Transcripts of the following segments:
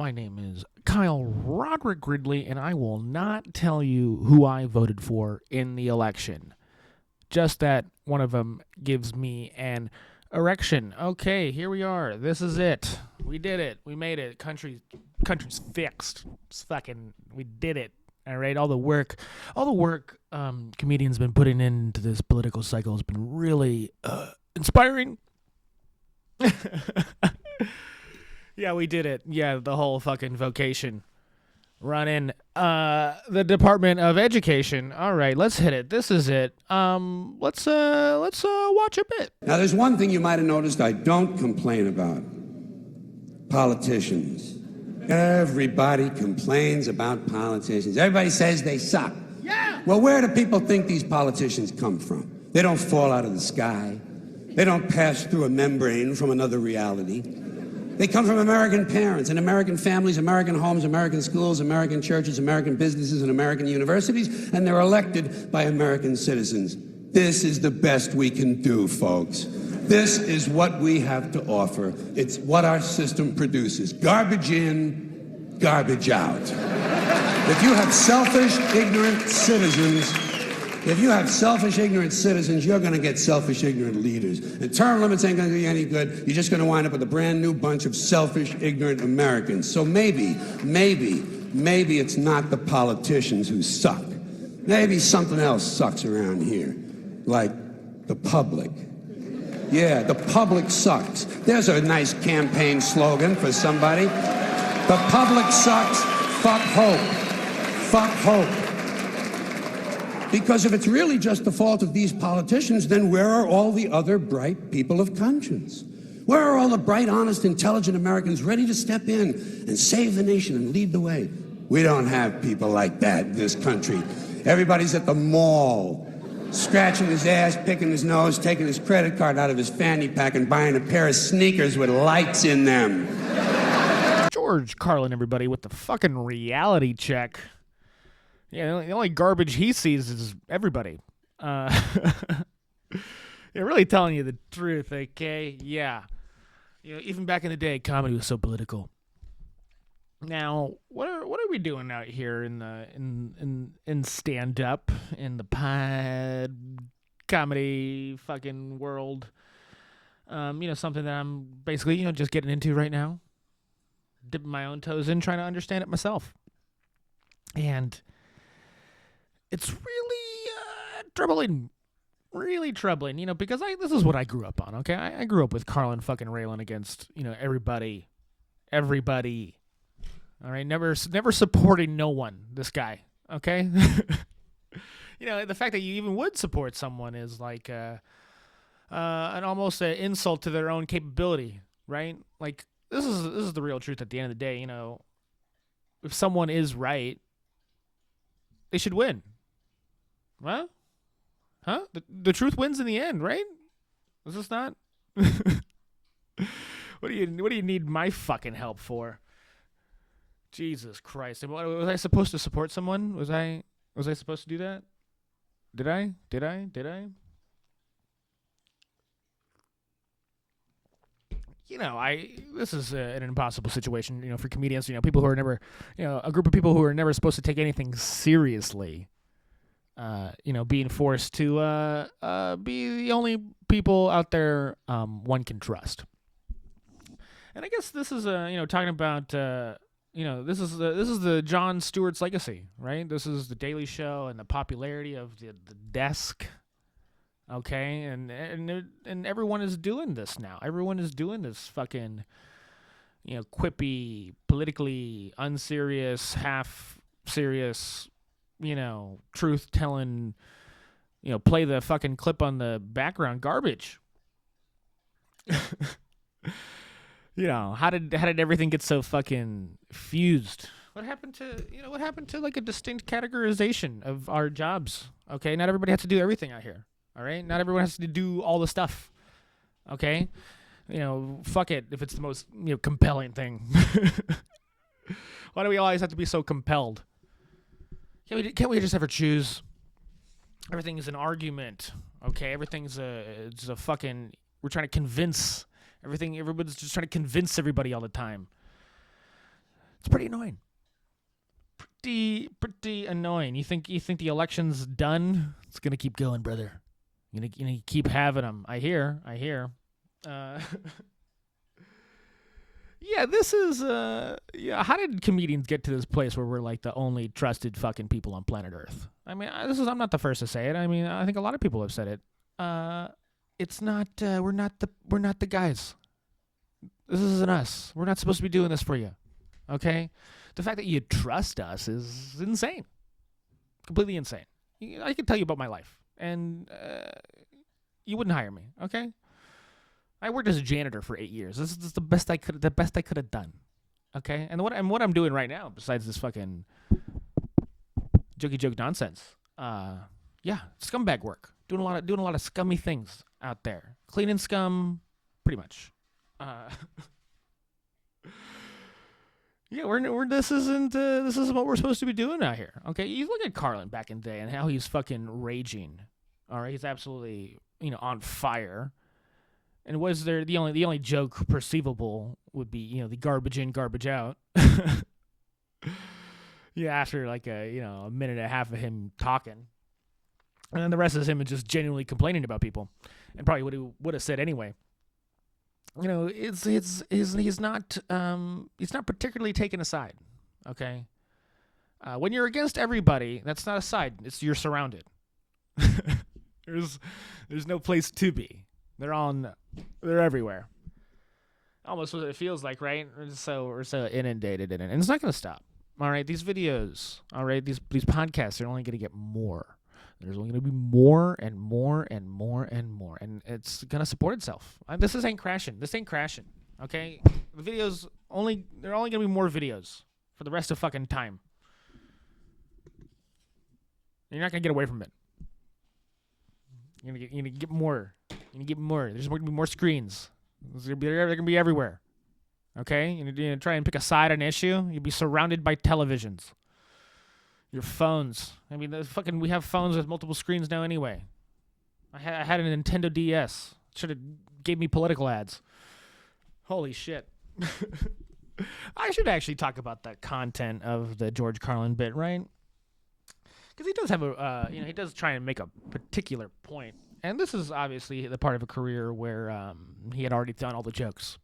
My name is Kyle Roderick Ridley, and I will not tell you who I voted for in the election. Just that one of them gives me an erection. Okay, here we are. This is it. We did it. We made it. Country's fixed. We did it. All right, all the work comedians been putting into this political cycle has been really inspiring. Yeah, we did it. Yeah, the whole fucking vocation. Running the Department of Education. All right, let's hit it. This is it. Let's watch a bit. Now, there's one thing you might have noticed I don't complain about. Politicians. Everybody complains about politicians. Everybody says they suck. Yeah. Well, where do people think these politicians come from? They don't fall out of the sky. They don't pass through a membrane from another reality. They come from American parents and American families, American homes, American schools, American churches, American businesses, and American universities, and they're elected by American citizens. This is the best we can do, folks. This is what we have to offer. It's what our system produces. Garbage in, garbage out. If you have selfish, ignorant citizens, you're going to get selfish, ignorant leaders. And term limits ain't going to do you any good. You're just going to wind up with a brand new bunch of selfish, ignorant Americans. So maybe it's not the politicians who suck. Maybe something else sucks around here, like the public. Yeah, the public sucks. There's a nice campaign slogan for somebody. The public sucks. Fuck hope. Fuck hope. Because if it's really just the fault of these politicians, then where are all the other bright people of conscience? Where are all the bright, honest, intelligent Americans ready to step in and save the nation and lead the way? We don't have people like that in this country. Everybody's at the mall, scratching his ass, picking his nose, taking his credit card out of his fanny pack and buying a pair of sneakers with lights in them. George Carlin, everybody, with the fucking reality check. Yeah, the only garbage he sees is everybody. Yeah, really telling you the truth, okay? Yeah. You know, even back in the day, comedy was so political. Now, what are we doing out here in stand up in the pod comedy fucking world? Something that I'm basically just getting into right now, dipping my own toes in, trying to understand it myself, and it's really troubling, because this is what I grew up on. Okay, I grew up with Carlin fucking railing against everybody. All right, never supporting no one. This guy, okay. The fact that you even would support someone is like an almost an insult to their own capability, right? Like this is the real truth. At the end of the day, if someone is right, they should win. Well, huh? The truth wins in the end, right? Is this not? What do you need my fucking help for? Jesus Christ! Was I supposed to support someone? Was I supposed to do that? Did I? This is an impossible situation, for comedians. People who are never, a group of people who are never supposed to take anything seriously. Being forced to be the only people out there one can trust. And I guess this is talking about this is the Jon Stewart's legacy, right? This is the Daily Show and the popularity of the desk. Okay, and everyone is doing this now. Everyone is doing this fucking quippy, politically unserious, half serious, truth telling, play the fucking clip on the background garbage. How did everything get so fucking fused? What happened to like a distinct categorization of our jobs? Okay, not everybody has to do everything out here. All right, not everyone has to do all the stuff. Okay, fuck it if it's the most compelling thing. Why do we always have to be so compelled? Can't we just ever choose? Everything is an argument, okay? Everything's it's a fucking. We're trying to convince everything. Everybody's just trying to convince everybody all the time. It's pretty annoying. Pretty annoying. You think the election's done? It's gonna keep going, brother. You're gonna keep having them. I hear. Yeah, this is how did comedians get to this place where we're like the only trusted fucking people on planet Earth? I mean, I'm not the first to say it. I mean, I think a lot of people have said it. It's not we're not the guys. This isn't us. We're not supposed to be doing this for you. Okay? The fact that you trust us is insane. Completely insane. I can tell you about my life, and you wouldn't hire me, okay? I worked as a janitor for 8 years. This is the best I could have done. Okay? And what I'm doing right now, besides this fucking jokey joke nonsense, scumbag work. Doing a lot of scummy things out there. Cleaning scum, pretty much. Yeah, this isn't what we're supposed to be doing out here. Okay? You look at Carlin back in the day and how he's fucking raging. All right? He's absolutely, on fire. And was there the only joke perceivable would be, the garbage in, garbage out. Yeah, after like a minute and a half of him talking. And then the rest is him just genuinely complaining about people. And probably what he would have said anyway. He's not particularly taking a side. Okay? When you're against everybody, that's not a side. You're surrounded. There's no place to be. They're everywhere. Almost what it feels like, right? We're so inundated in it, and it's not going to stop. All right, these videos, all right, these podcasts are only going to get more. There's only going to be more and more and more and more, and it's going to support itself. This ain't crashing. This ain't crashing. Okay, the videos they're only going to be more videos for the rest of fucking time. You're not going to get away from it. You're gonna get more. You're gonna get more. There's going to be more screens. They're going to be everywhere. Okay? You're going to try and pick a side on an issue. You'll be surrounded by televisions. Your phones. I mean, we have phones with multiple screens now anyway. I had a Nintendo DS. Should have gave me political ads. Holy shit. I should actually talk about the content of the George Carlin bit, right? Because he does have he does try and make a particular point. And this is obviously the part of a career where he had already done all the jokes.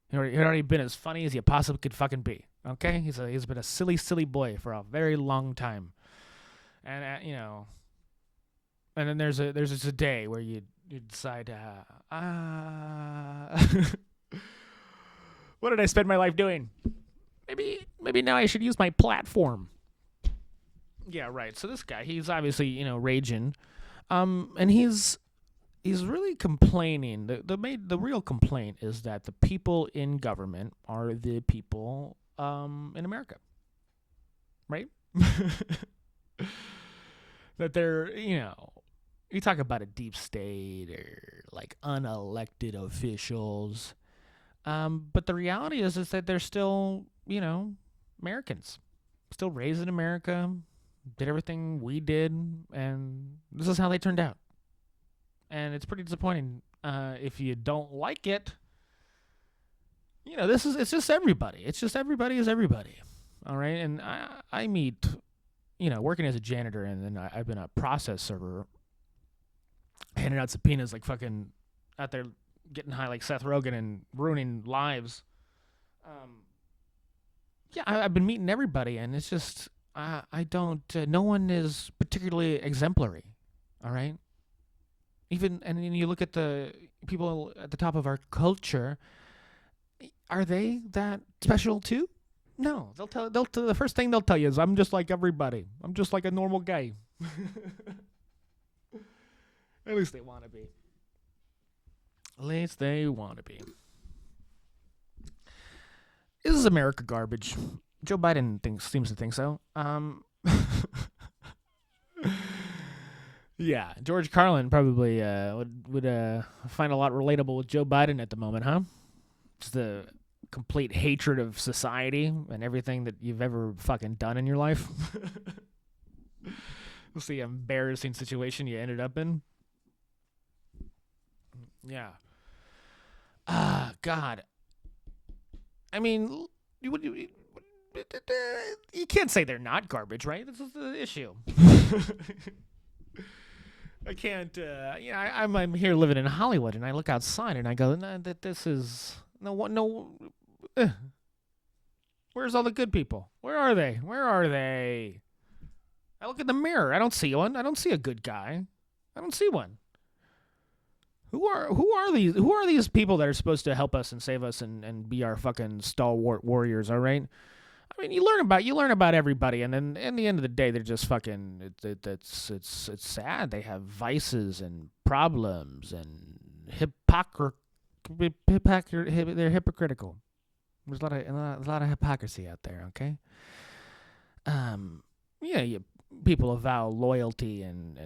He had already been as funny as he possibly could fucking be. Okay? He's been a silly boy for a very long time. And, and then there's just a day where you decide, what did I spend my life doing? Maybe now I should use my platform. Yeah, right. So this guy, he's obviously, raging. And he's really complaining. The real complaint is that the people in government are the people in America. Right? That they're, you talk about a deep state or like unelected officials. But the reality is that they're still, Americans. Still raised in America. Did everything we did, and this is how they turned out. And it's pretty disappointing. If you don't like it, it's just everybody. It's just everybody is everybody. All right, and I meet, working as a janitor, and then I've been a process server, handing out subpoenas like fucking out there getting high like Seth Rogen and ruining lives. I've been meeting everybody, and it's just. I don't. No one is particularly exemplary. All right. And then you look at the people at the top of our culture. Are they that special too? No. The first thing they'll tell you is, "I'm just like everybody. I'm just like a normal guy." At least they want to be. At least they want to be. Is America garbage? Joe Biden seems to think so. Yeah, George Carlin probably would find a lot relatable with Joe Biden at the moment, huh? It's the complete hatred of society and everything that you've ever fucking done in your life. It's the embarrassing situation you ended up in. Yeah. God. I mean, you can't say they're not garbage, right? This is the issue. I can't. I'm here living in Hollywood, and I look outside, and I go, that this is no. Where's all the good people? Where are they? I look in the mirror. I don't see one. I don't see a good guy. I don't see one. Who are these people that are supposed to help us and save us and be our fucking stalwart warriors? All right. I mean, you learn about everybody, and then in the end of the day, they're just fucking. It's sad. They have vices and problems and they're hypocritical. There's a lot of hypocrisy out there. Okay. People avow loyalty and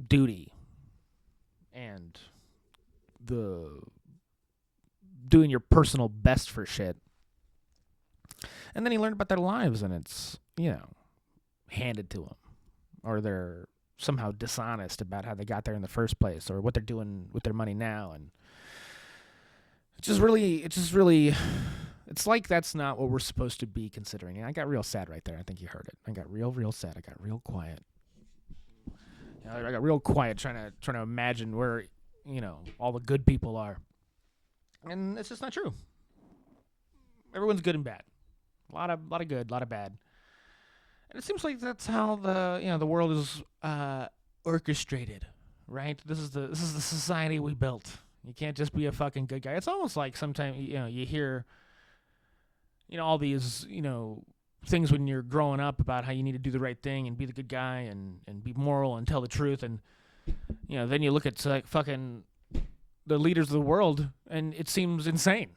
duty and the doing your personal best for shit. And then you learn about their lives, and it's, handed to them, or they're somehow dishonest about how they got there in the first place, or what they're doing with their money now. And it's like that's not what we're supposed to be considering. And I got real sad right there. I think you heard it. I got real sad. I got real quiet. I got real quiet trying to imagine where, all the good people are. And it's just not true. Everyone's good and bad. A lot of good, a lot of bad. And it seems like that's how the world is orchestrated, right? This is the society we built. You can't just be a fucking good guy. It's almost like sometimes you hear all these things when you're growing up about how you need to do the right thing and be the good guy and be moral and tell the truth, and then you look at like fucking the leaders of the world, and it seems insane.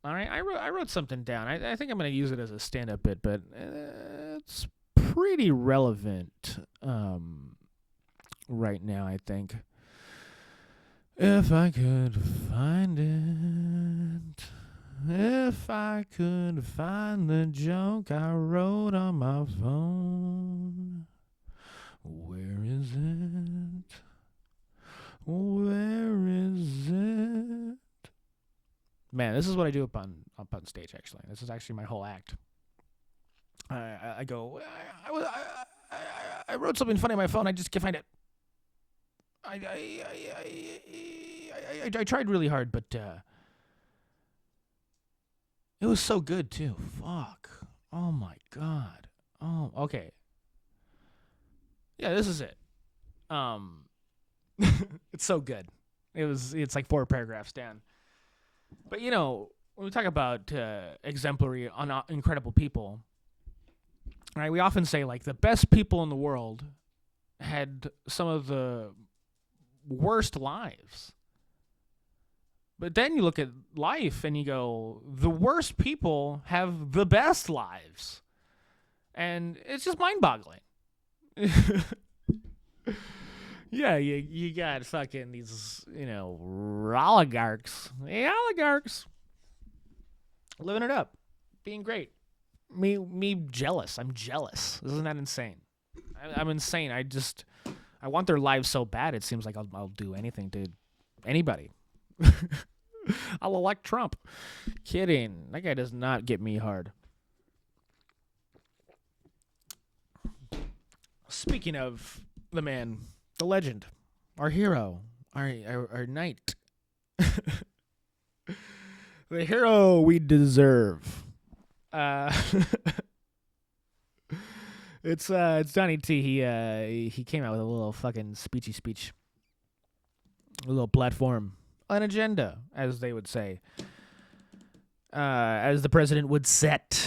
All right, I wrote something down. I think I'm going to use it as a stand-up bit, but it's pretty relevant right now, I think. If I could find it, if I could find the joke I wrote on my phone, where is it? Where is it? Man, this is what I do up on stage, actually. This is actually my whole act. I go, I wrote something funny on my phone, I just can't find it. I tried really hard, but it was so good, too. Fuck. Oh, my God. Oh, okay. Yeah, this is it. It's so good. It's like 4 paragraphs down. But, when we talk about exemplary, incredible people, right, we often say, like, the best people in the world had some of the worst lives. But then you look at life and you go, the worst people have the best lives. And it's just mind-boggling. Yeah, you got fucking these, oligarchs. The oligarchs. Living it up. Being great. Me jealous. I'm jealous. Isn't that insane? I'm insane. I want their lives so bad, it seems like I'll do anything to anybody. I'll elect Trump. Kidding. That guy does not get me hard. Speaking of the man, the legend, our hero, our knight, the hero we deserve. It's Donny T. He came out with a little fucking speech, a little platform, an agenda, as they would say, as the president would set.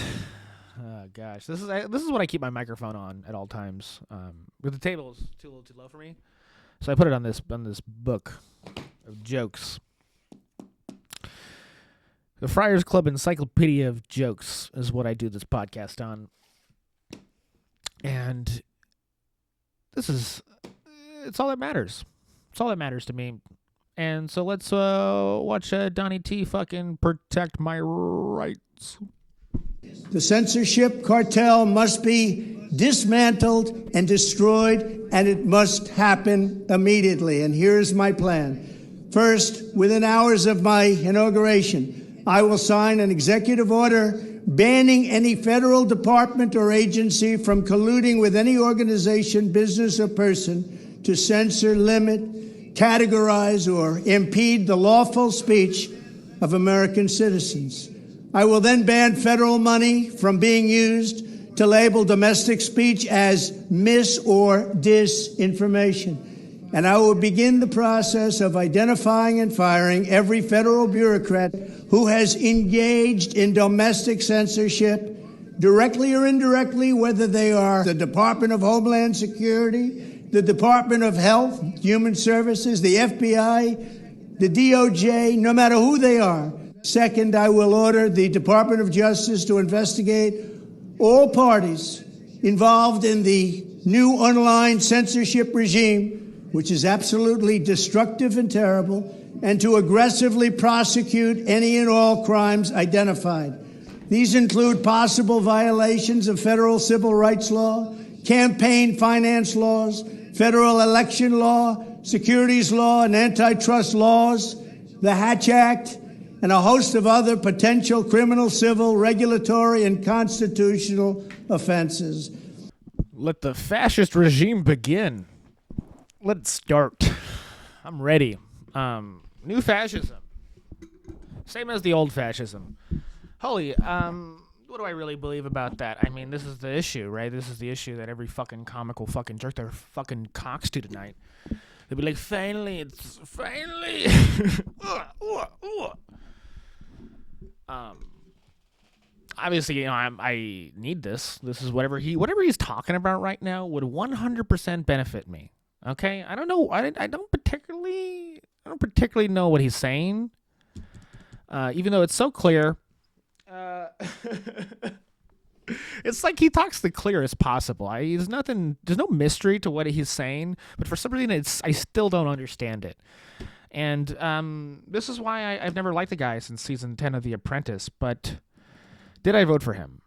Oh gosh, this is what I keep my microphone on at all times. But the table is a little too low for me, so I put it on this book of jokes. The Friars Club Encyclopedia of Jokes is what I do this podcast on. And it's all that matters. It's all that matters to me. And so let's watch Donny T fucking protect my rights. The censorship cartel must be dismantled and destroyed, and it must happen immediately. And here's my plan. First, within hours of my inauguration, I will sign an executive order banning any federal department or agency from colluding with any organization, business, or person to censor, limit, categorize, or impede the lawful speech of American citizens. I will then ban federal money from being used to label domestic speech as mis- or disinformation. And I will begin the process of identifying and firing every federal bureaucrat who has engaged in domestic censorship, directly or indirectly, whether they are the Department of Homeland Security, the Department of Health, Human Services, the FBI, the DOJ, no matter who they are. Second, I will order the Department of Justice to investigate all parties involved in the new online censorship regime, which is absolutely destructive and terrible, and to aggressively prosecute any and all crimes identified. These include possible violations of federal civil rights law, campaign finance laws, federal election law, securities law, and antitrust laws, the Hatch Act, and a host of other potential criminal, civil, regulatory, and constitutional offenses. Let the fascist regime begin. Let's start. I'm ready. New fascism. Same as the old fascism. Holy, what do I really believe about that? I mean, this is the issue, right? This is the issue that every fucking comic will fucking jerk their fucking cocks to tonight. They'll be like, finally. Obviously, you know, I need this. This is whatever he's talking about right now would 100% benefit me. Okay, I don't know. I don't particularly know what he's saying, even though it's so clear. It's like he talks the clearest possible. There's no mystery to what he's saying, but for some reason, I still don't understand it. And this is why I've never liked the guy since season 10 of The Apprentice. But did I vote for him?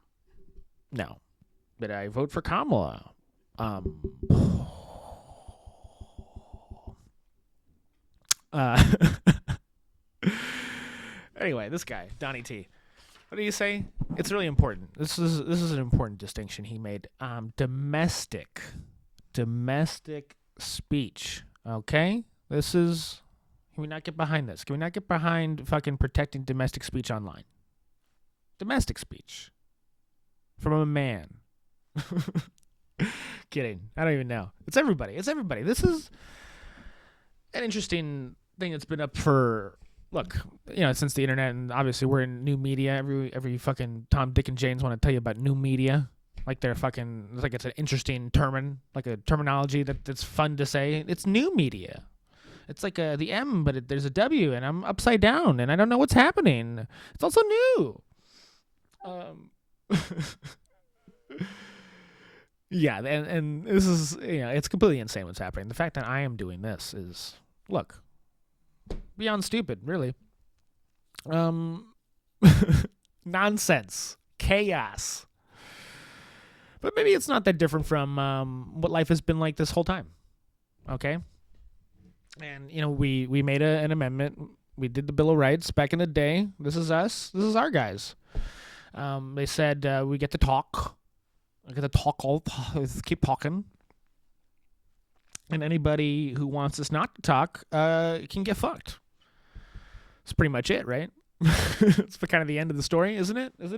No. Did I vote for Kamala? Anyway, this guy, Donny T. What do you say? It's really important. This is an important distinction he made. Domestic speech. Okay? Can we not get behind this? Can we not get behind fucking protecting domestic speech online? Domestic speech. From a man. Kidding. I don't even know. It's everybody. This is an interesting thing that's been up for, look, you know, since the internet, and obviously we're in new media. Every fucking Tom, Dick, and Janes want to tell you about new media. Like they're fucking, it's like it's an interesting like a terminology that's fun to say. It's new media. It's like the M, but there's a W, and I'm upside down, and I don't know what's happening. It's also new. Yeah, and this is, you know, it's completely insane what's happening. The fact that I am doing this is, look, beyond stupid, really. Nonsense. Chaos. But maybe it's not that different from what life has been like this whole time. Okay? And, you know, we made an amendment. We did the Bill of Rights back in the day. This is us. This is our guys. They said we get to talk. I get to talk keep talking. And anybody who wants us not to talk can get fucked. That's pretty much it, right? It's kind of the end of the story, isn't it? We're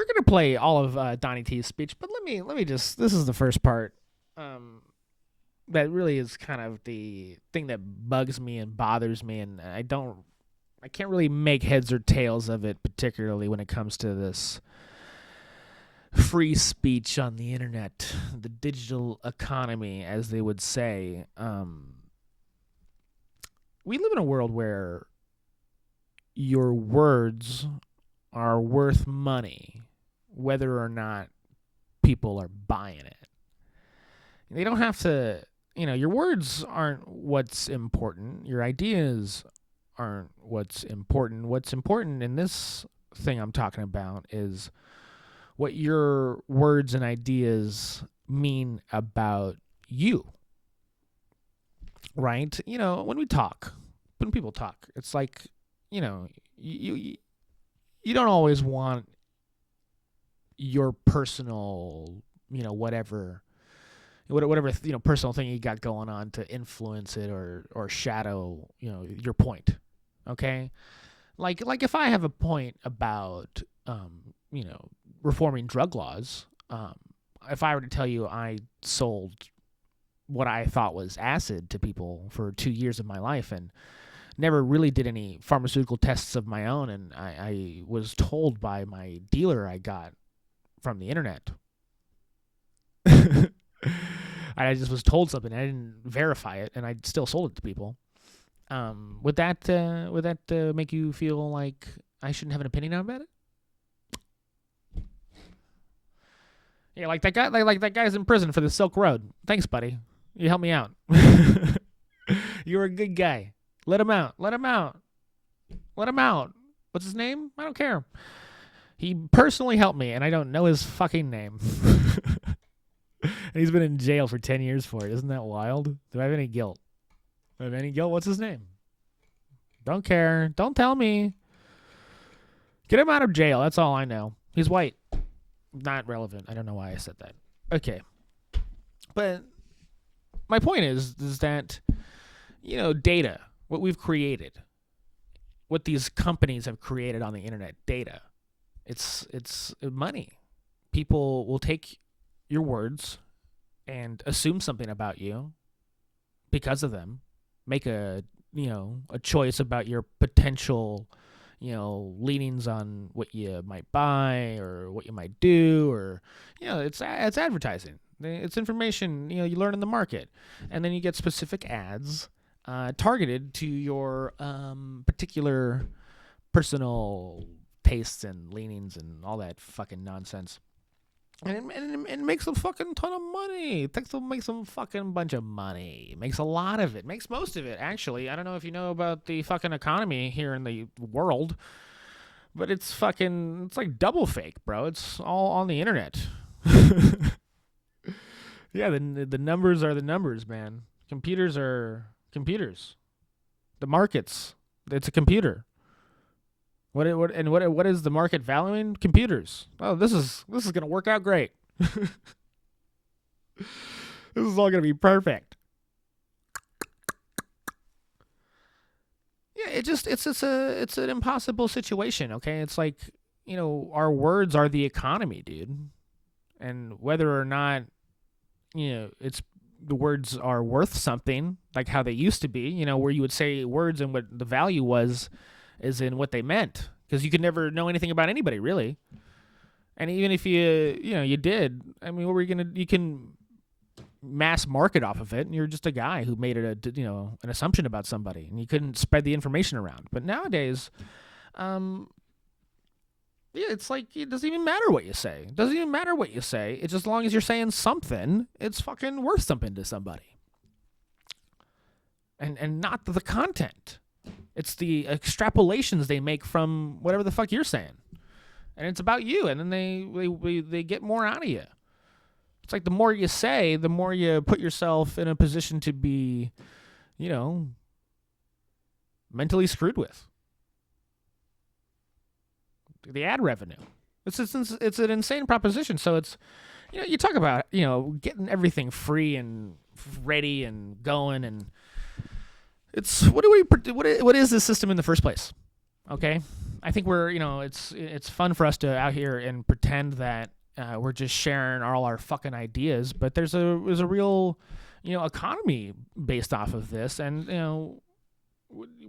gonna play all of Donny T's speech, but let me just. This is the first part. That really is kind of the thing that bugs me and bothers me, and I can't really make heads or tails of it, particularly when it comes to this free speech on the internet, the digital economy, as they would say. We live in a world where your words are worth money, whether or not people are buying it. They don't have to, you know, your words aren't what's important. Your ideas aren't what's important. What's important in this thing I'm talking about is what your words and ideas mean about you. right? When people talk, it's like, you don't always want your personal, whatever personal thing you got going on to influence it or shadow, your point. Okay? Like if I have a point about reforming drug laws, if I were to tell you I sold what I thought was acid to people for 2 years of my life and never really did any pharmaceutical tests of my own, and I was told by my dealer I got from the internet. I just was told something. I didn't verify it, and I still sold it to people. Would that make you feel like I shouldn't have an opinion about it? Yeah, like that guy. Like that guy's in prison for the Silk Road. Thanks, buddy. You helped me out. You're a good guy. Let him out. Let him out. Let him out. What's his name? I don't care. He personally helped me, and I don't know his fucking name. And he's been in jail for 10 years for it. Isn't that wild? Do I have any guilt? Do I have any guilt? What's his name? Don't care. Don't tell me. Get him out of jail. That's all I know. He's white. Not relevant. I don't know why I said that. Okay. But my point is that, data, what we've created, what these companies have created on the internet, data, it's money. People will take your words and assume something about you because of them, make a choice about your potential, leanings on what you might buy or what you might do, or, it's advertising. It's information, you learn in the market, and then you get specific ads targeted to your particular personal tastes and leanings and all that fucking nonsense. And it makes a fucking ton of money. It makes a fucking bunch of money. It makes a lot of it. Makes most of it, actually. I don't know if you know about the fucking economy here in the world, but it's like double fake, bro. It's all on the internet. Yeah, the numbers are the numbers, man. Computers are computers. The markets, it's a computer. What is the market valuing? Computers. Oh, this is gonna work out great. This is all gonna be perfect. Yeah, it's an impossible situation. Okay, it's like, our words are the economy, dude, and whether or not it's the words are worth something, like how they used to be, where you would say words and what the value was is in what they meant, because you could never know anything about anybody, really. And even if you did, I mean, what were you you can mass market off of it, and you're just a guy who made it an assumption about somebody, and you couldn't spread the information around. But nowadays, it's like it doesn't even matter what you say. It doesn't even matter what you say. It's as long as you're saying something, it's fucking worth something to somebody. And not the content. It's the extrapolations they make from whatever the fuck you're saying. And it's about you, and then they get more out of you. It's like the more you say, the more you put yourself in a position to be, mentally screwed with. The ad revenue. It's an insane proposition. So it's, you talk about, getting everything free and ready and going, and it's what is this system in the first place? Okay, I think we're it's fun for us to out here and pretend that we're just sharing all our fucking ideas, but there's a real economy based off of this, and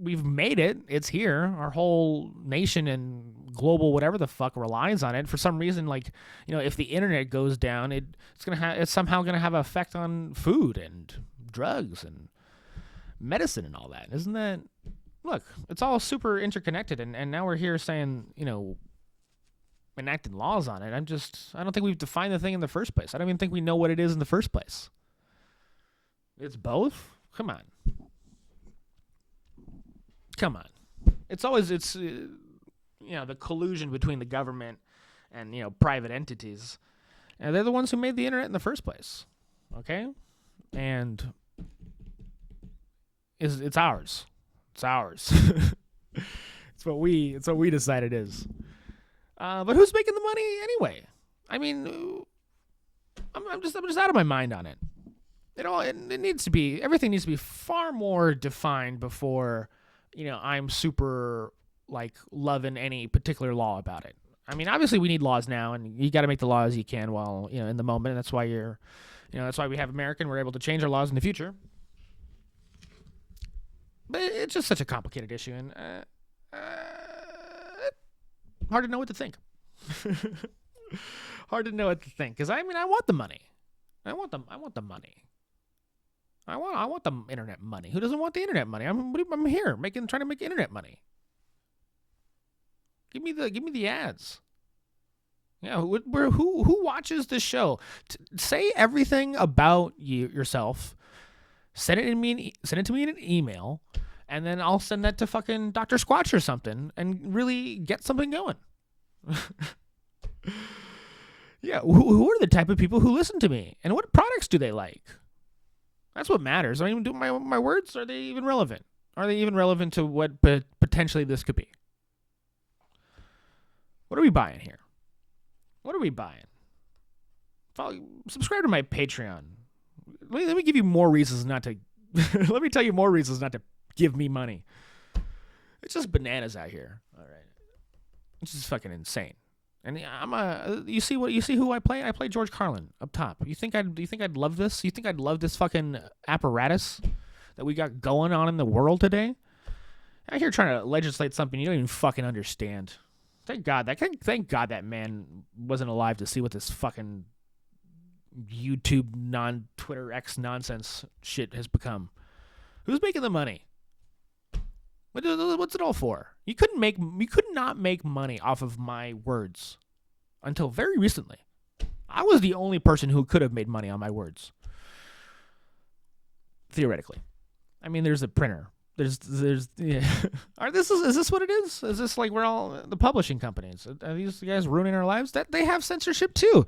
we've made it. It's here. Our whole nation and global whatever the fuck relies on it. For some reason, like, if the internet goes down, it's somehow gonna have an effect on food and drugs and medicine and all that. Isn't that? Look, it's all super interconnected, and now we're here saying, enacting laws on it. I don't think we've defined the thing in the first place. I don't even think we know what it is in the first place. It's both? Come on. It's the collusion between the government and, private entities. And they're the ones who made the internet in the first place. Okay? And it's ours. It's ours. It's what we decide it is. But who's making the money anyway? I mean, I'm just out of my mind on it. It needs to be, everything needs to be far more defined before, I'm super like loving any particular law about it. I mean, obviously we need laws now, and you got to make the laws you can while, in the moment. And that's why that's why we have America, and we're able to change our laws in the future. But it's just such a complicated issue, and hard to know what to think. Hard to know what to think, because I want the money. I want the money. I want the internet money. Who doesn't want the internet money? I'm here trying to make internet money. Give me the ads. Yeah, who watches this show? Say everything about yourself. Send it to me in an email, and then I'll send that to fucking Dr. Squatch or something, and really get something going. Yeah, who are the type of people who listen to me, and what products do they like? That's what matters. I mean, do my words, are they even relevant? Are they even relevant to what potentially this could be? What are we buying here? What are we buying? Subscribe to my Patreon. Let me give you more reasons not to. Let me tell you more reasons not to give me money. It's just bananas out here. All right, it's just fucking insane. And you see who I play? I play George Carlin up top. You think I'd love this? You think I'd love this fucking apparatus that we got going on in the world today? I'm here trying to legislate something you don't even fucking understand. Thank God that man wasn't alive to see what this fucking YouTube Twitter X nonsense shit has become. Who's making the money? What's it all for? You could not make money off of my words until very recently. I was the only person who could have made money on my words. Theoretically. I mean, there's a printer. There's yeah. Is this what it is? Is this like we're all the publishing companies? Are these guys ruining our lives? That they have censorship too.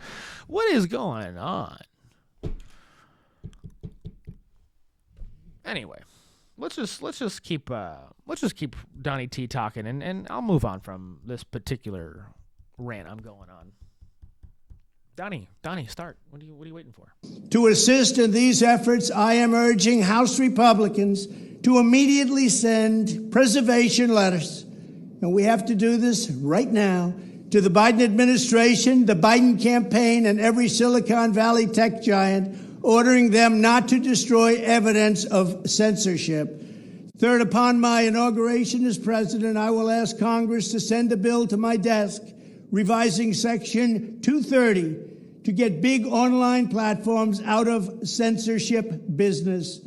What is going on? Anyway, let's just keep Donny T talking, and I'll move on from this particular rant I'm going on. Donny, start. What are you waiting for? To assist in these efforts, I am urging House Republicans to immediately send preservation letters, and we have to do this right now, to the Biden administration, the Biden campaign, and every Silicon Valley tech giant, ordering them not to destroy evidence of censorship. Third, upon my inauguration as president, I will ask Congress to send a bill to my desk revising Section 230 to get big online platforms out of censorship business.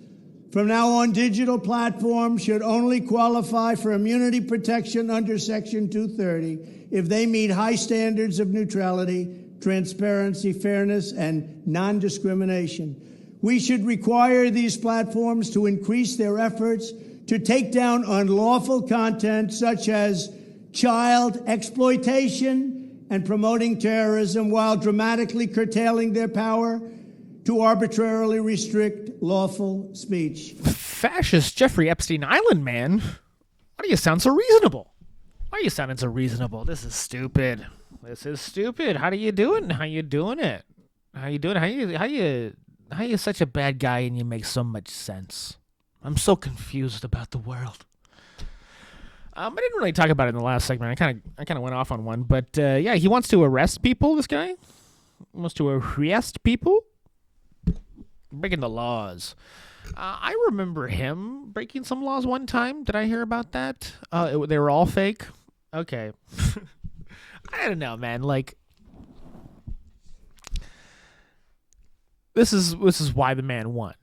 From now on, digital platforms should only qualify for immunity protection under Section 230 if they meet high standards of neutrality, transparency, fairness, and non-discrimination. We should require these platforms to increase their efforts to take down unlawful content such as child exploitation and promoting terrorism, while dramatically curtailing their power to arbitrarily restrict lawful speech. Fascist Jeffrey Epstein Island man? Why do you sound so reasonable? Why are you sounding so reasonable? This is stupid. How do you do it? How you doing it? How you such a bad guy and you make so much sense? I'm so confused about the world. I didn't really talk about it in the last segment. I kind of went off on one, but yeah, he wants to arrest people. This guy wants to arrest people, breaking the laws. I remember him breaking some laws one time. Did I hear about that? They were all fake. Okay, I don't know, man. Like, this is why the man won.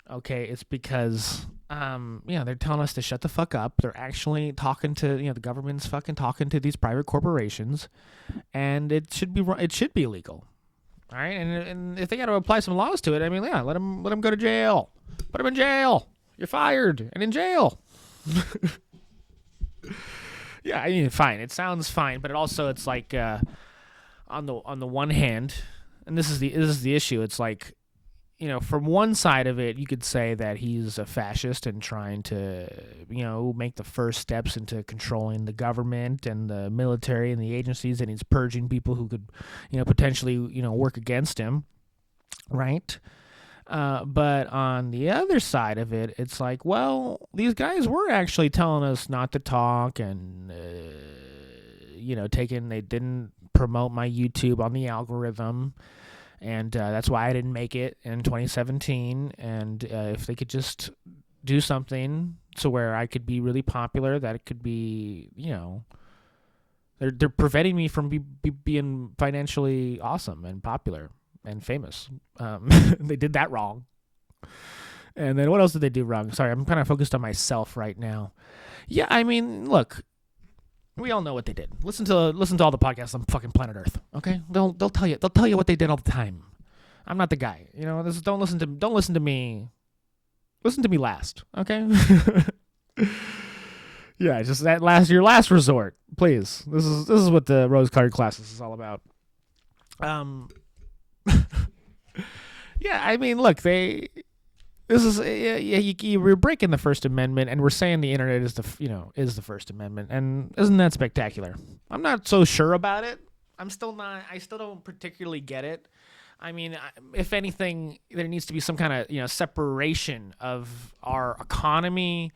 Okay, it's because they're telling us to shut the fuck up. They're actually talking to, the government's fucking talking to these private corporations, and it should be illegal. All right, and if they got to apply some laws to it, I mean, yeah, let them go to jail. Put them in jail. You're fired and in jail. Yeah, I mean, fine. It sounds fine, but it's like on the one hand, and this is the issue. It's like, from one side of it, you could say that he's a fascist and trying to, make the first steps into controlling the government and the military and the agencies, and he's purging people who could, potentially, work against him, right? But on the other side of it, it's like, well, these guys were actually telling us not to talk and, they didn't promote my YouTube on the algorithm. And that's why I didn't make it in 2017. And if they could just do something to where I could be really popular, that it could be, they're preventing me from being financially awesome and popular and famous. They did that wrong. And then what else did they do wrong? Sorry, I'm kind of focused on myself right now. Yeah, I mean, look. We all know what they did. Listen to all the podcasts on fucking planet Earth. Okay, they'll tell you what they did all the time. I'm not the guy. Don't listen to me. Listen to me last. Okay. Yeah, just your last resort, please. This is what the rose-colored Classist is all about. Yeah, I mean, look, we're breaking the First Amendment, and we're saying the internet is the First Amendment, and isn't that spectacular? I'm not so sure about it. I still don't particularly get it. I mean, if anything, there needs to be some kind of separation of our economy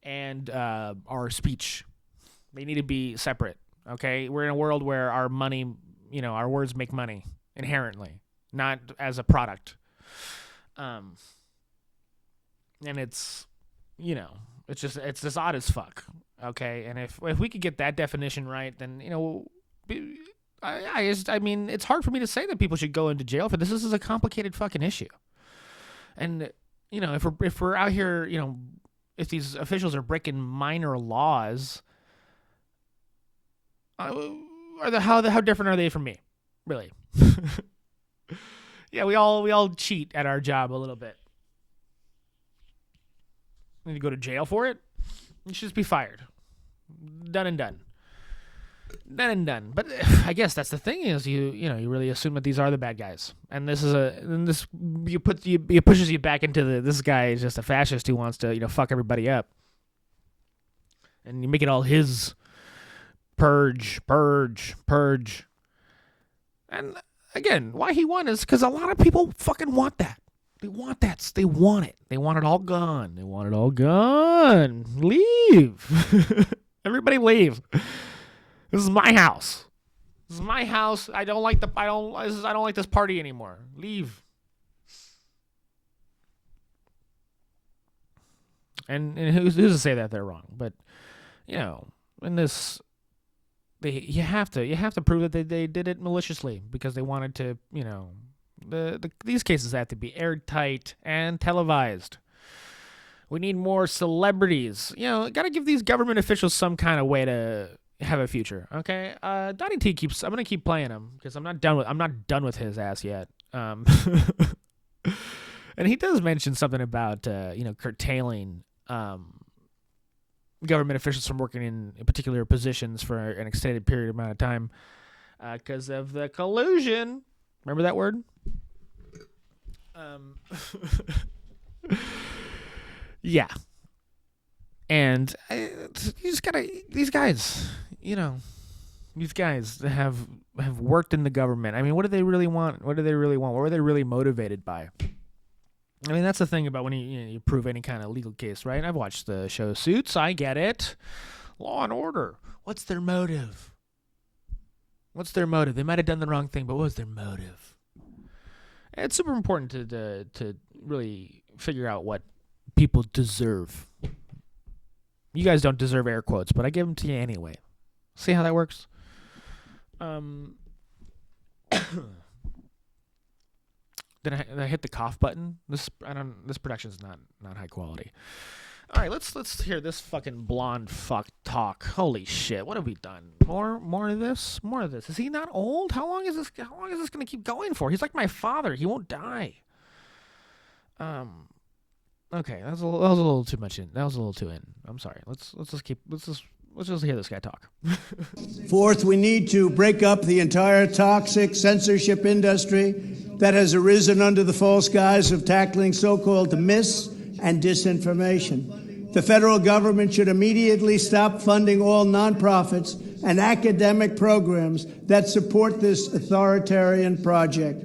and our speech. They need to be separate. Okay, we're in a world where our money, our words make money inherently, not as a product. And it's just odd as fuck. Okay, and if we could get that definition right, then I mean, it's hard for me to say that people should go into jail for this. This is a complicated fucking issue, and if we're out here, if these officials are breaking minor laws, how different are they from me, really? Yeah, we all cheat at our job a little bit. Need to go to jail for it? You should just be fired. Done and done. But I guess that's the thing is you really assume that these are the bad guys, and it pushes you back into this guy is just a fascist who wants to fuck everybody up, and you make it all his purge. And again, why he won is because a lot of people fucking want that. They want that. They want it. They want it all gone. Leave. Everybody leave. This is my house. I don't like this party anymore. Leave. And who's to say that they're wrong? But in this, you have to prove that they did it maliciously because they wanted to, these cases have to be airtight and televised. We need more celebrities. Got to give these government officials some kind of way to have a future. Okay, Donny T I'm gonna keep playing him because I'm not done with his ass yet. And he does mention something about curtailing government officials from working in particular positions for an extended period amount of time because of the collusion. Remember that word? Yeah. And you just gotta, these guys have worked in the government. I mean, what do they really want? What were they really motivated by? I mean, that's the thing about when you prove any kind of legal case, right? I've watched the show Suits. I get it. Law and Order. What's their motive? They might have done the wrong thing, but what was their motive? It's super important to really figure out what people deserve. You guys don't deserve air quotes, but I give them to you anyway. See how that works? Did I hit the cough button? This production's not high quality. All right, let's hear this fucking blonde fuck talk. Holy shit, what have we done? More of this? Is he not old? How long is this gonna keep going for? He's like my father. He won't die. Okay, that was a little too much in. That was a little too in. I'm sorry. Let's just hear this guy talk. Fourth, we need to break up the entire toxic censorship industry that has arisen under the false guise of tackling so-called mis- and disinformation. The federal government should immediately stop funding all nonprofits and academic programs that support this authoritarian project.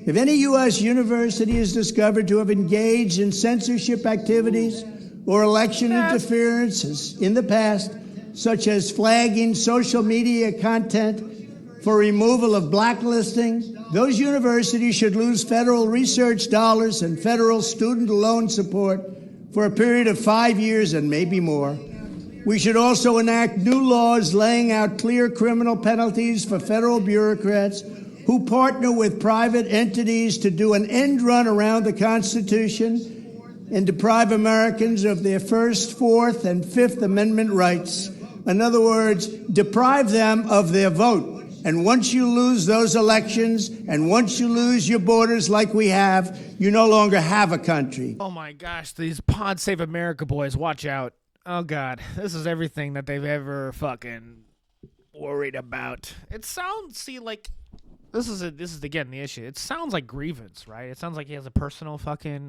If any U.S. university is discovered to have engaged in censorship activities or election interferences in the past, such as flagging social media content for removal of blacklisting, those universities should lose federal research dollars and federal student loan support for a period of 5 years and maybe more. We should also enact new laws laying out clear criminal penalties for federal bureaucrats who partner with private entities to do an end run around the Constitution and deprive Americans of their First, Fourth, and Fifth Amendment rights. In other words, deprive them of their vote. And once you lose those elections, and once you lose your borders like we have, you no longer have a country. Oh my gosh, these Pod Save America boys, watch out. Oh God, this is everything that they've ever fucking worried about. It sounds, this is again the issue. It sounds like grievance, right? It sounds like he has a personal fucking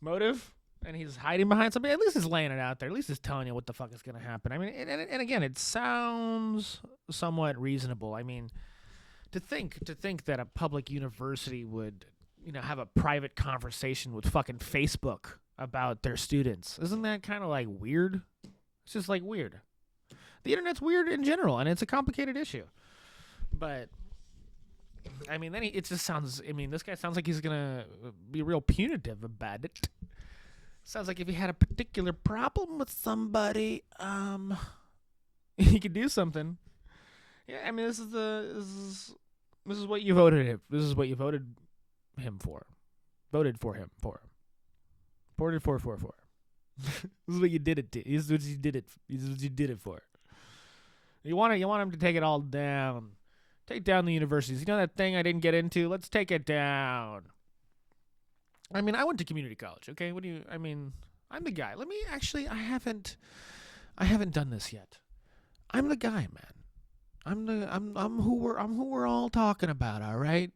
motive, and he's hiding behind something. At least he's laying it out there. At least he's telling you what the fuck is going to happen. I mean, and again, it sounds somewhat reasonable. I mean, to think that a public university would, have a private conversation with fucking Facebook about their students, isn't that kind of like weird? It's just like weird. The internet's weird in general, and it's a complicated issue. But I mean, it just sounds. I mean, this guy sounds like he's gonna be real punitive about it. Sounds like if he had a particular problem with somebody, he could do something. Yeah, I mean, this is what you voted him. This is what you voted him for. Voted for him for. Voted for. This is what you did it to. This is what you did it. This is what you did it for. You want him to take it all down. Take down the universities. You know that thing I didn't get into? Let's take it down. I mean, I went to community college, okay? I'm the guy. I haven't done this yet. I'm the guy, man. I'm who we're all talking about, all right?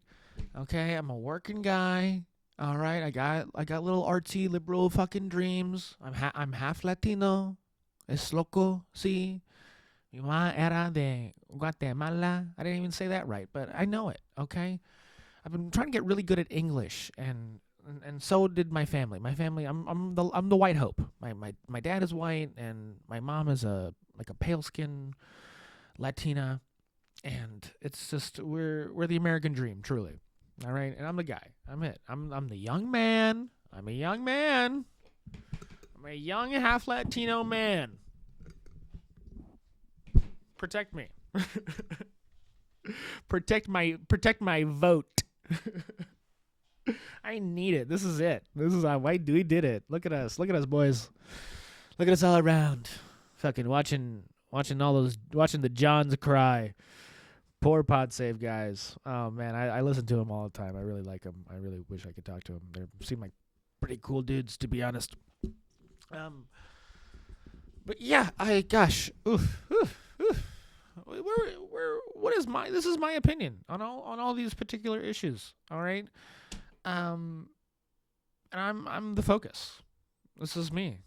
Okay, I'm a working guy. All right, I got little artsy liberal fucking dreams. I'm half Latino. Es loco, sí. Mi mamá era de Guatemala. I didn't even say that right, but I know it, okay? I've been trying to get really good at English, and so did my family. My family, I'm the white hope. My dad is white, and my mom is a pale skin Latina, and it's just we're the American dream, truly. All right, and I'm the guy. I'm it. I'm the young man. I'm a young man. I'm a young half Latino man. Protect me. protect my vote. I need it. This is it. This is why we did it. Look at us. Look at us, boys. Look at us all around. Fucking watching the Johns cry. Poor Pod Save guys. Oh man, I listen to them all the time. I really like them. I really wish I could talk to them. They seem like pretty cool dudes, to be honest. But yeah, this is my opinion on all these particular issues. All right, and I'm the focus. This is me.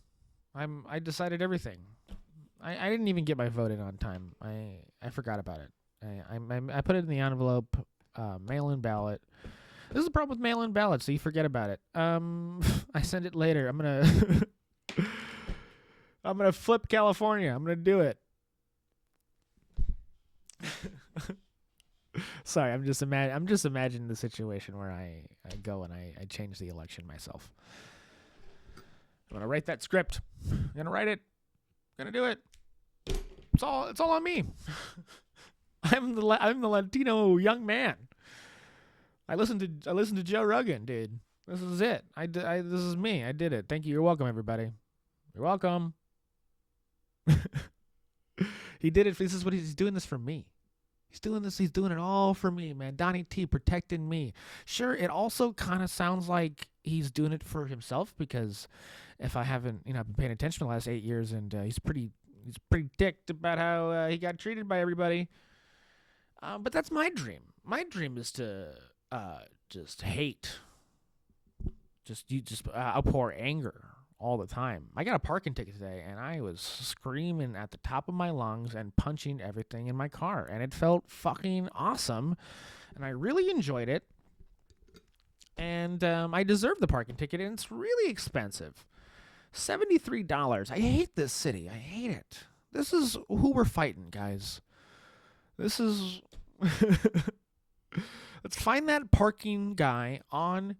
I decided everything. I didn't even get my vote in on time. I forgot about it. I put it in the envelope, mail-in ballot. This is the problem with mail-in ballots, so you forget about it. I send it later. I'm gonna flip California. I'm gonna do it. Sorry, I'm just imagining the situation where I go and I change the election myself. I'm gonna write that script. I'm gonna write it. I'm gonna do it. It's all on me. I'm the Latino young man. I listened to Joe Rogan, dude. This is it. This is me. I did it. Thank you. You're welcome, everybody. You're welcome. He did it. This is what he's doing. This for me. He's doing this. He's doing it all for me, man. Donny T protecting me. Sure, it also kind of sounds like he's doing it for himself, because if I haven't, been paying attention the last 8 years, and he's pretty ticked about how he got treated by everybody. But that's my dream. My dream is to just hate, just outpour anger all the time. I got a parking ticket today, and I was screaming at the top of my lungs and punching everything in my car, and it felt fucking awesome, and I really enjoyed it. And I deserve the parking ticket, and it's really expensive. $73. I hate this city. I hate it. This is who we're fighting, guys. This is... Let's find that parking guy on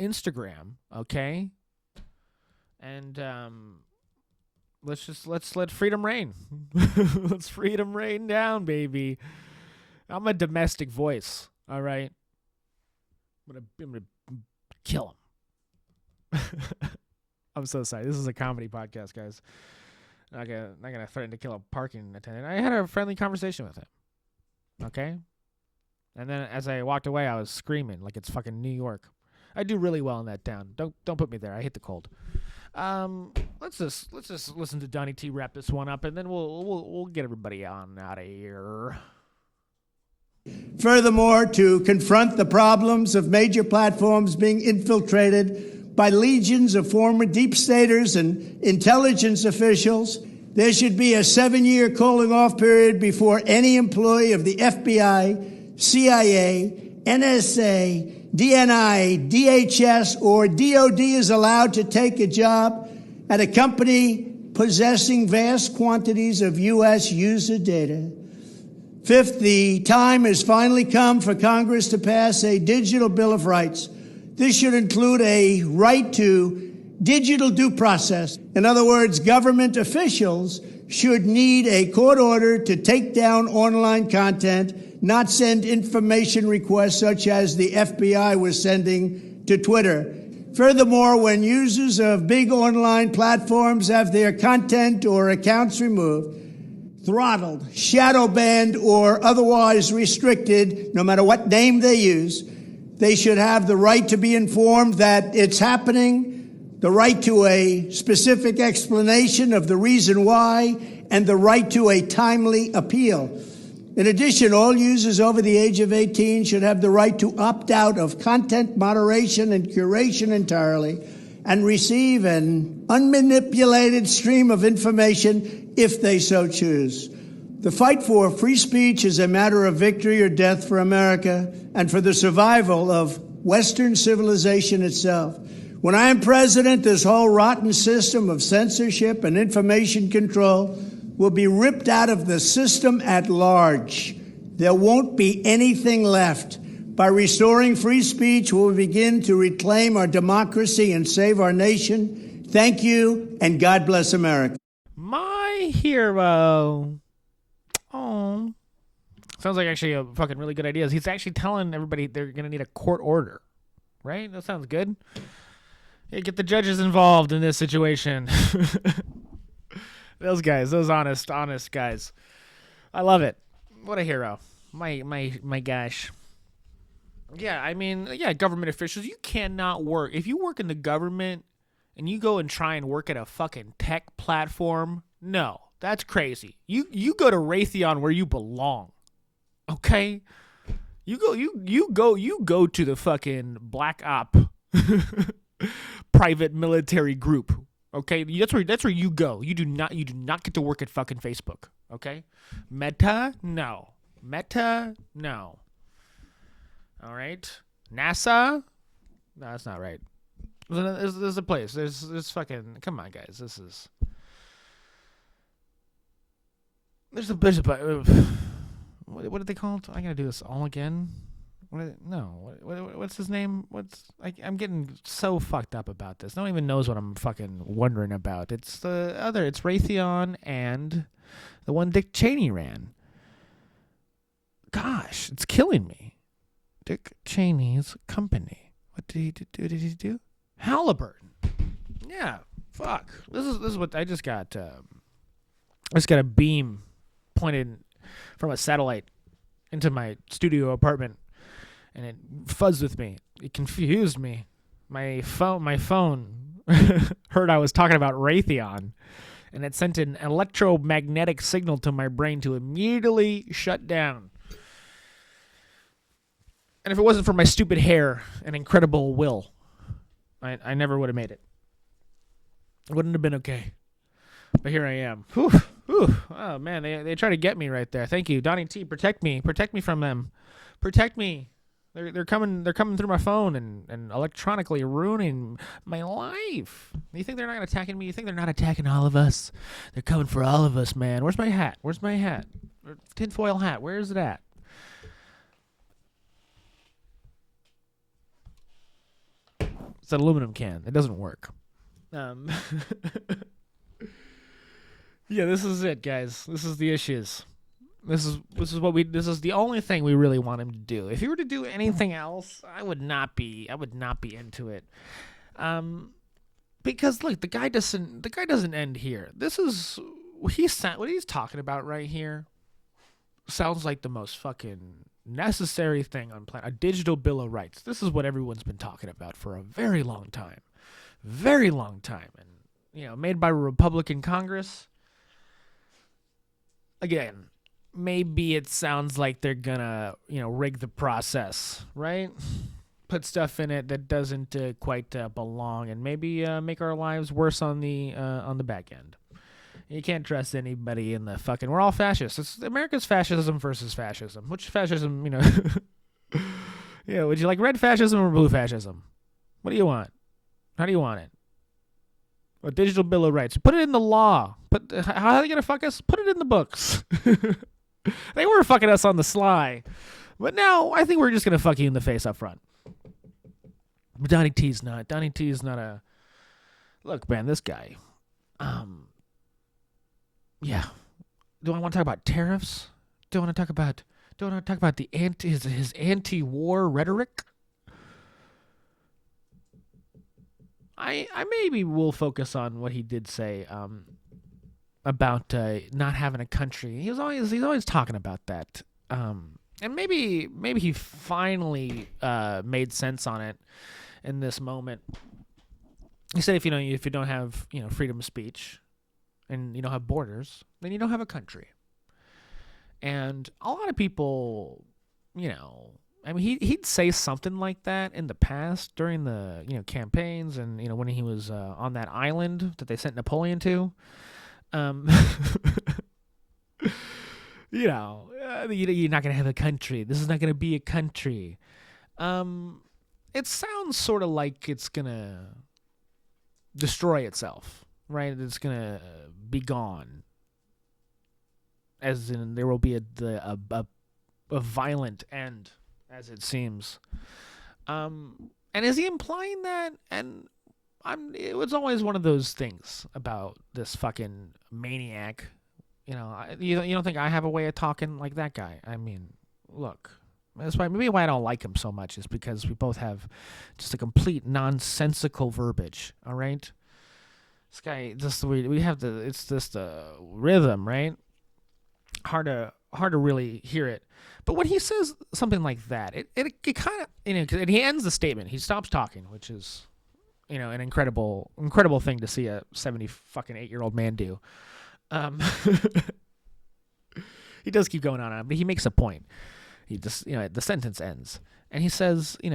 Instagram, okay? And let's let freedom reign. Let's freedom reign down, baby. I'm a domestic voice, all right? I'm gonna kill him. I'm so sorry. This is a comedy podcast, guys. Not gonna threaten to kill a parking attendant. I had a friendly conversation with him. Okay? And then as I walked away, I was screaming like it's fucking New York. I do really well in that town. Don't put me there. I hate the cold. Let's just listen to Donny T wrap this one up, and then we'll get everybody on out of here. Furthermore, to confront the problems of major platforms being infiltrated by legions of former deep staters and intelligence officials, there should be a 7-year cooling-off period before any employee of the FBI, CIA, NSA, DNI, DHS, or DOD is allowed to take a job at a company possessing vast quantities of U.S. user data. Fifth, the time has finally come for Congress to pass a digital Bill of Rights. This should include a right to digital due process. In other words, government officials should need a court order to take down online content, not send information requests such as the FBI was sending to Twitter. Furthermore, when users of big online platforms have their content or accounts removed, throttled, shadow banned, or otherwise restricted, no matter what name they use, they should have the right to be informed that it's happening, the right to a specific explanation of the reason why, and the right to a timely appeal. In addition, all users over the age of 18 should have the right to opt out of content moderation and curation entirely and receive an unmanipulated stream of information if they so choose. The fight for free speech is a matter of victory or death for America and for the survival of Western civilization itself. When I am president, this whole rotten system of censorship and information control will be ripped out of the system at large. There won't be anything left. By restoring free speech, we'll begin to reclaim our democracy and save our nation. Thank you, and God bless America. My hero. Oh. Sounds like actually a fucking really good idea. He's actually telling everybody they're going to need a court order. Right? That sounds good. Hey, get the judges involved in this situation. Those guys, those honest guys. I love it. What a hero. My gosh. Yeah, I mean, yeah, government officials, you cannot work. If you work in the government and you go and try and work at a fucking tech platform, no, that's crazy. You go to Raytheon where you belong. Okay? You go to the fucking Black Op private military group. Okay? That's where you go. You do not get to work at fucking Facebook. Okay? Meta? No. All right. NASA? No, that's not right. There's a place. There's fucking. Come on, guys. This is. There's a. What are they called? I gotta do this all again. What's his name? I'm getting so fucked up about this. No one even knows what I'm fucking wondering about. It's It's Raytheon and the one Dick Cheney ran. Gosh, it's killing me. Dick Cheney's company. What did he do? Halliburton. Yeah. Fuck. This is what I just got. I just got a beam pointed from a satellite into my studio apartment, and it fuzzed with me. It confused me. My phone heard I was talking about Raytheon, and it sent an electromagnetic signal to my brain to immediately shut down. And if it wasn't for my stupid hair and incredible will, I never would have made it. It wouldn't have been okay. But here I am. Whew, whew. Oh, man, they try to get me right there. Thank you. Donny T, protect me. Protect me from them. Protect me. They're coming through my phone and electronically ruining my life. You think they're not attacking me? You think they're not attacking all of us? They're coming for all of us, man. Where's my hat? Where's my hat? Tinfoil hat. Where is it at? It's an aluminum can. It doesn't work. Yeah, this is it, guys. This is the issues. This is the only thing we really want him to do. If he were to do anything else, I would not be into it. Because look, the guy doesn't end here. This is what he's talking about right here. Sounds like the most fucking necessary thing on planet. A digital bill of rights. This is what everyone's been talking about for a very long time. Very long time. And, made by a Republican Congress. Again, maybe it sounds like they're gonna, rig the process, right? Put stuff in it that doesn't quite belong, and maybe make our lives worse on the back end. You can't trust anybody in the fucking. We're all fascists. It's America's fascism versus fascism. Which fascism, would you like red fascism or blue fascism? What do you want? How do you want it? A digital bill of rights. Put it in the law. How are they gonna fuck us? Put it in the books. They were fucking us on the sly, but now I think we're just gonna fuck you in the face up front. But Donny T's not. Donny T is not a. Look, man, this guy. Yeah. Do I want to talk about tariffs? Do I want to talk about the his anti-war rhetoric? I maybe will focus on what he did say about not having a country. He's always talking about that. And maybe he finally made sense on it in this moment. He said if you don't have freedom of speech and you don't have borders, then you don't have a country. And a lot of people, he'd say something like that in the past during the campaigns and when he was on that island that they sent Napoleon to. You're not gonna have a country. This is not gonna be a country. It sounds sort of like it's gonna destroy itself, right? It's gonna be gone, as in there will be a violent end, as it seems. And is he implying that? And it was always one of those things about this fucking maniac. You don't think I have a way of talking like that guy? I mean, look, that's why I don't like him so much is because we both have just a complete nonsensical verbiage. All right, this guy, it's just the rhythm, right? Hard to really hear it. But when he says something like that, it kind of and he ends the statement. He stops talking, which is an incredible thing to see a 78-year-old man do. He does keep going on, but he makes a point. He just, the sentence ends, and he says, if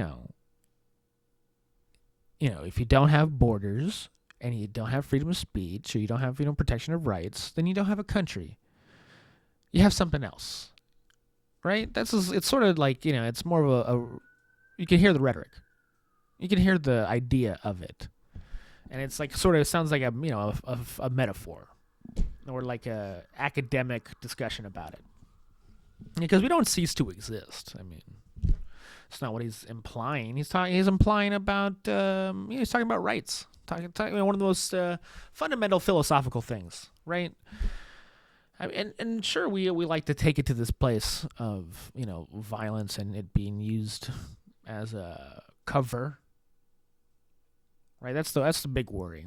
you don't have borders and you don't have freedom of speech or you don't have, protection of rights, then you don't have a country. You have something else, right? It's sort of like, it's more of a you can hear the rhetoric. You can hear the idea of it. And it's like, sort of sounds like a metaphor. Or like a academic discussion about it, because we don't cease to exist. I mean, it's not what he's implying. He's implying about he's talking about rights. Talking one of the most fundamental philosophical things, right? And sure, we like to take it to this place of violence and it being used as a cover, right? That's the big worry.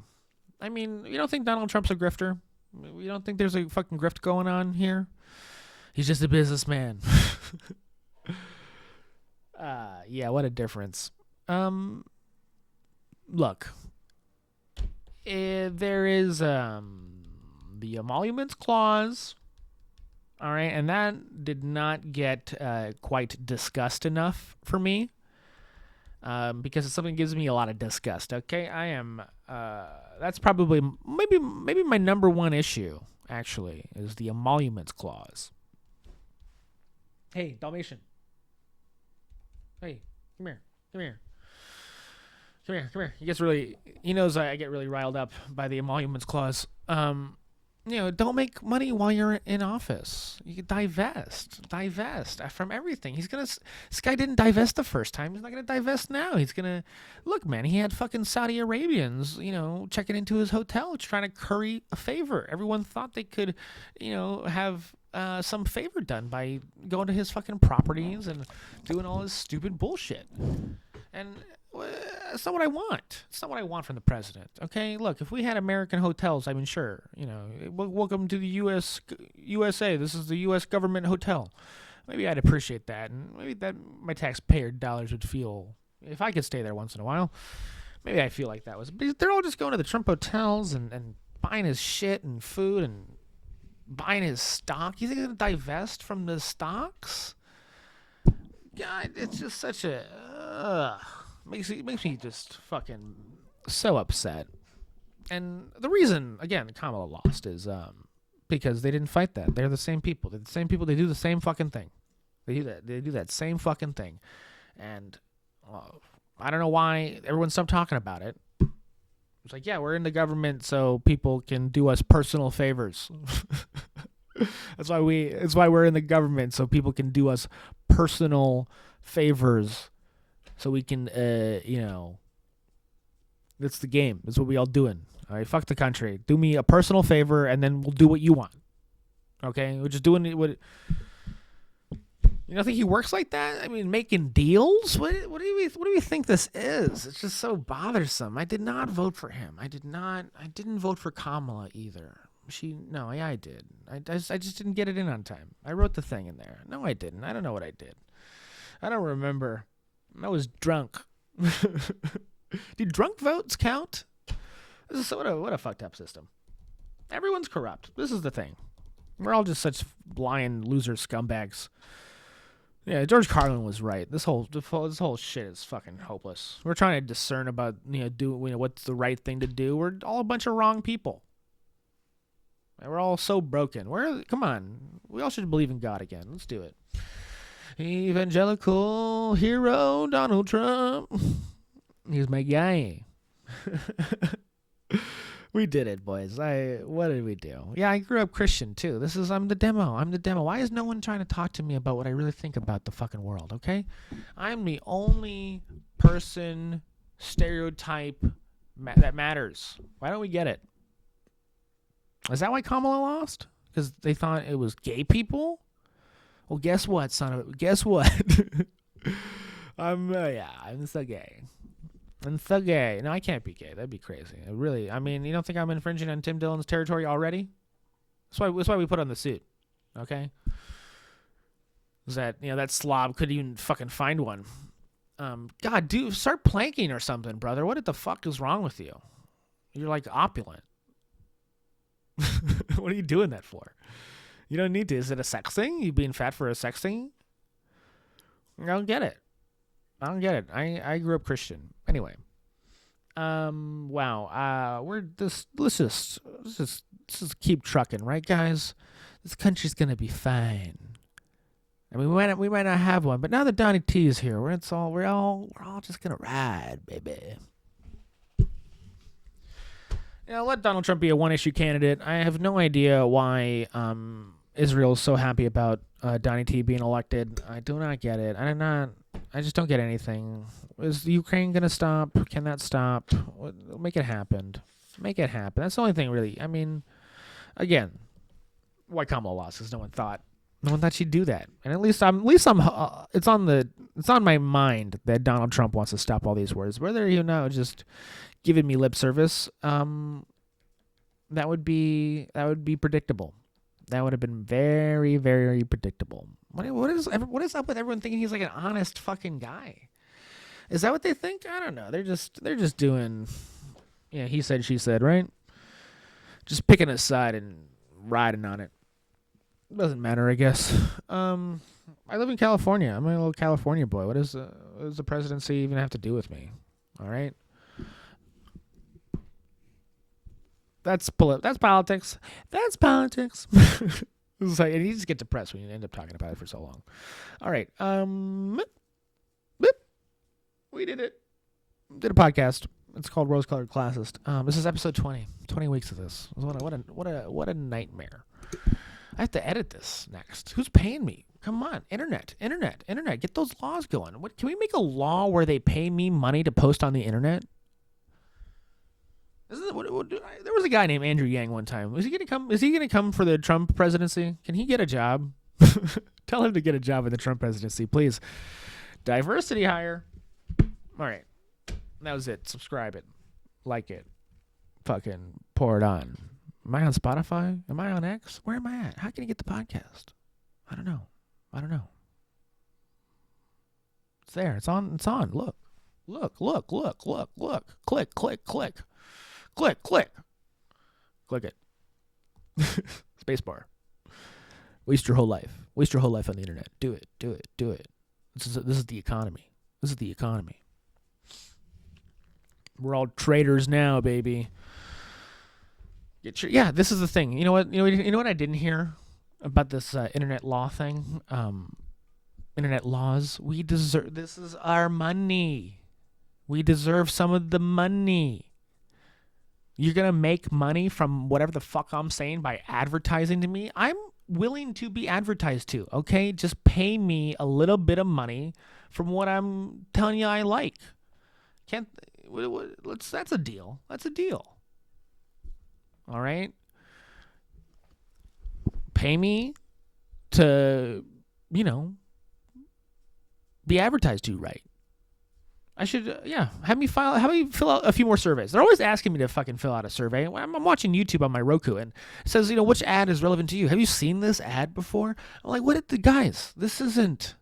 I mean, you don't think Donald Trump's a grifter? You don't think there's a fucking grift going on here? He's just a businessman. Yeah, what a difference. Look, there is the emoluments clause All right, and that did not get quite discussed enough for me. Because it's something that gives me a lot of disgust. Okay, I am. That's probably maybe my number one issue. Actually, is the emoluments clause. Hey, Dalmatian. Hey, come here. He knows I get really riled up by the emoluments clause. Don't make money while you're in office. You can divest from everything. This guy didn't divest the first time. He's not going to divest now. He's going to, look, man, he had fucking Saudi Arabians, checking into his hotel, trying to curry a favor. Everyone thought they could, have some favor done by going to his fucking properties and doing all this stupid bullshit. And it's not what I want. It's not what I want from the president. Okay, look, if we had American hotels, I mean, sure, welcome to the USA. This is the U.S. government hotel. Maybe I'd appreciate that, and maybe that my taxpayer dollars would feel, if I could stay there once in a while, maybe I feel like that was. But they're all just going to the Trump hotels and buying his shit and food and buying his stock. You think he's gonna divest from the stocks? God, it's just such a. Makes me just fucking so upset. And the reason, again, Kamala lost is because they didn't fight that. They're the same people. They're the same people. They do the same fucking thing. They do that same fucking thing. And I don't know why everyone stopped talking about it. It's like, yeah, we're in the government so people can do us personal favors. That's why we're in the government, so people can do us personal favors. So we can, that's the game. That's what we all doing. All right, fuck the country. Do me a personal favor, and then we'll do what you want. Okay, we're just doing what. You don't think he works like that? I mean, making deals. What do you think this is? It's just so bothersome. I did not vote for him. I didn't vote for Kamala either. I did. I just didn't get it in on time. I wrote the thing in there. No, I didn't. I don't know what I did. I don't remember. I was drunk. Do drunk votes count? This is what a fucked up system. Everyone's corrupt. This is the thing. We're all just such lying loser scumbags. Yeah, George Carlin was right. This whole shit is fucking hopeless. We're trying to discern about what's the right thing to do. We're all a bunch of wrong people. We're all so broken. Come on. We all should believe in God again. Let's do it. Evangelical hero Donald Trump. He's my guy. We did it, boys. What did we do? Yeah, I grew up Christian too. I'm the demo. Why is no one trying to talk to me about what I really think about the fucking world, okay? I'm the only person stereotype that matters. Why don't we get it? Is that why Kamala lost? Because they thought it was gay people? Well, guess what, son of a... Guess what? I'm so gay. I'm so gay. No, I can't be gay. That'd be crazy. You don't think I'm infringing on Tim Dillon's territory already? That's why we put on the suit. Okay? Is that, that slob couldn't even fucking find one. God, dude, start planking or something, brother. What the fuck is wrong with you? You're like opulent. What are you doing that for? You don't need to. Is it a sex thing? You being fat for a sex thing? I don't get it. I grew up Christian. Anyway. Wow. Let's just keep trucking, right, guys? This country's gonna be fine. I mean, we might not have one, but now that Donny T is here, we're all just gonna ride, baby. Let Donald Trump be a one-issue candidate. I have no idea why Israel is so happy about Donny T being elected. I do not get it. I just don't get anything. Is Ukraine going to stop? Can that stop? Make it happen. That's the only thing, really. I mean, again, why Kamala lost is no one thought she'd do that. And at least I'm it's on my mind that Donald Trump wants to stop all these wars. Whether just giving me lip service, that would be predictable. That would have been very, very predictable. What is up with everyone thinking he's like an honest fucking guy? Is that what they think? I don't know. They're just doing, he said, she said, right? Just picking a side and riding on it. Doesn't matter, I guess. I live in California. I'm a little California boy. What does the presidency even have to do with me? All right. That's politics. That's politics. It's like, and you just get depressed when you end up talking about it for so long. All right. We did it. Did a podcast. It's called Rose Colored Classist. This is episode 20. 20 weeks of this. What a nightmare. I have to edit this next. Who's paying me? Come on, internet. Get those laws going. What, can we make a law where they pay me money to post on the internet? There was a guy named Andrew Yang one time. Is he gonna come for the Trump presidency? Can he get a job? Tell him to get a job in the Trump presidency, please. Diversity hire. All right, that was it. Subscribe it, like it, fucking pour it on. Am I on Spotify? Am I on X? Where am I at? How can you get the podcast? I don't know. It's there. It's on. Look. Click it. Spacebar. Waste your whole life on the internet. Do it. This is the economy. We're all traitors now, baby. This is the thing. You know what I didn't hear about this internet law thing? Internet laws. This is our money. We deserve some of the money. You're going to make money from whatever the fuck I'm saying by advertising to me? I'm willing to be advertised to, okay? Just pay me a little bit of money from what I'm telling you I like. That's a deal. All right? Pay me to, be advertised to right. I should, have me fill out a few more surveys. They're always asking me to fucking fill out a survey. I'm watching YouTube on my Roku, and it says, which ad is relevant to you? Have you seen this ad before? I'm like, guys, this isn't,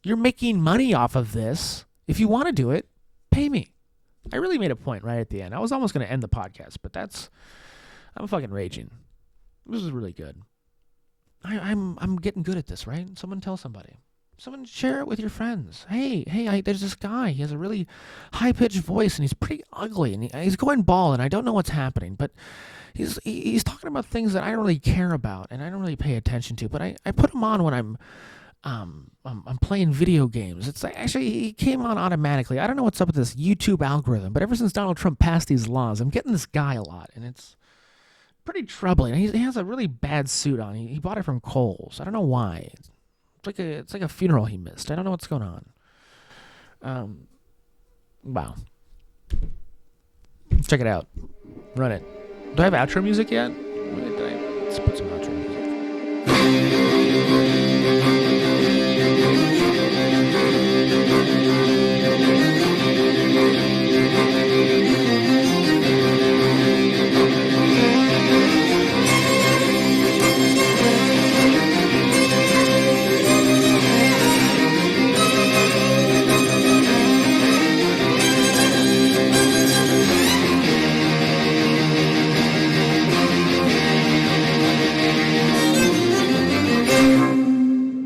you're making money off of this. If you want to do it, pay me. I really made a point right at the end. I was almost going to end the podcast, but I'm fucking raging. This is really good. I'm getting good at this, right? Someone tell somebody. Someone share it with your friends. Hey, there's this guy. He has a really high-pitched voice, and he's pretty ugly, and he's going bald, and I don't know what's happening, but he's talking about things that I don't really care about, and I don't really pay attention to, but I put him on when I'm playing video games. It's like, actually, he came on automatically. I don't know what's up with this YouTube algorithm, but ever since Donald Trump passed these laws, I'm getting this guy a lot, and it's pretty troubling. He has a really bad suit on. He bought it from Kohl's. I don't know why. It's like a funeral he missed. I don't know what's going on. Wow. Check it out. Run it. Do I have outro music yet?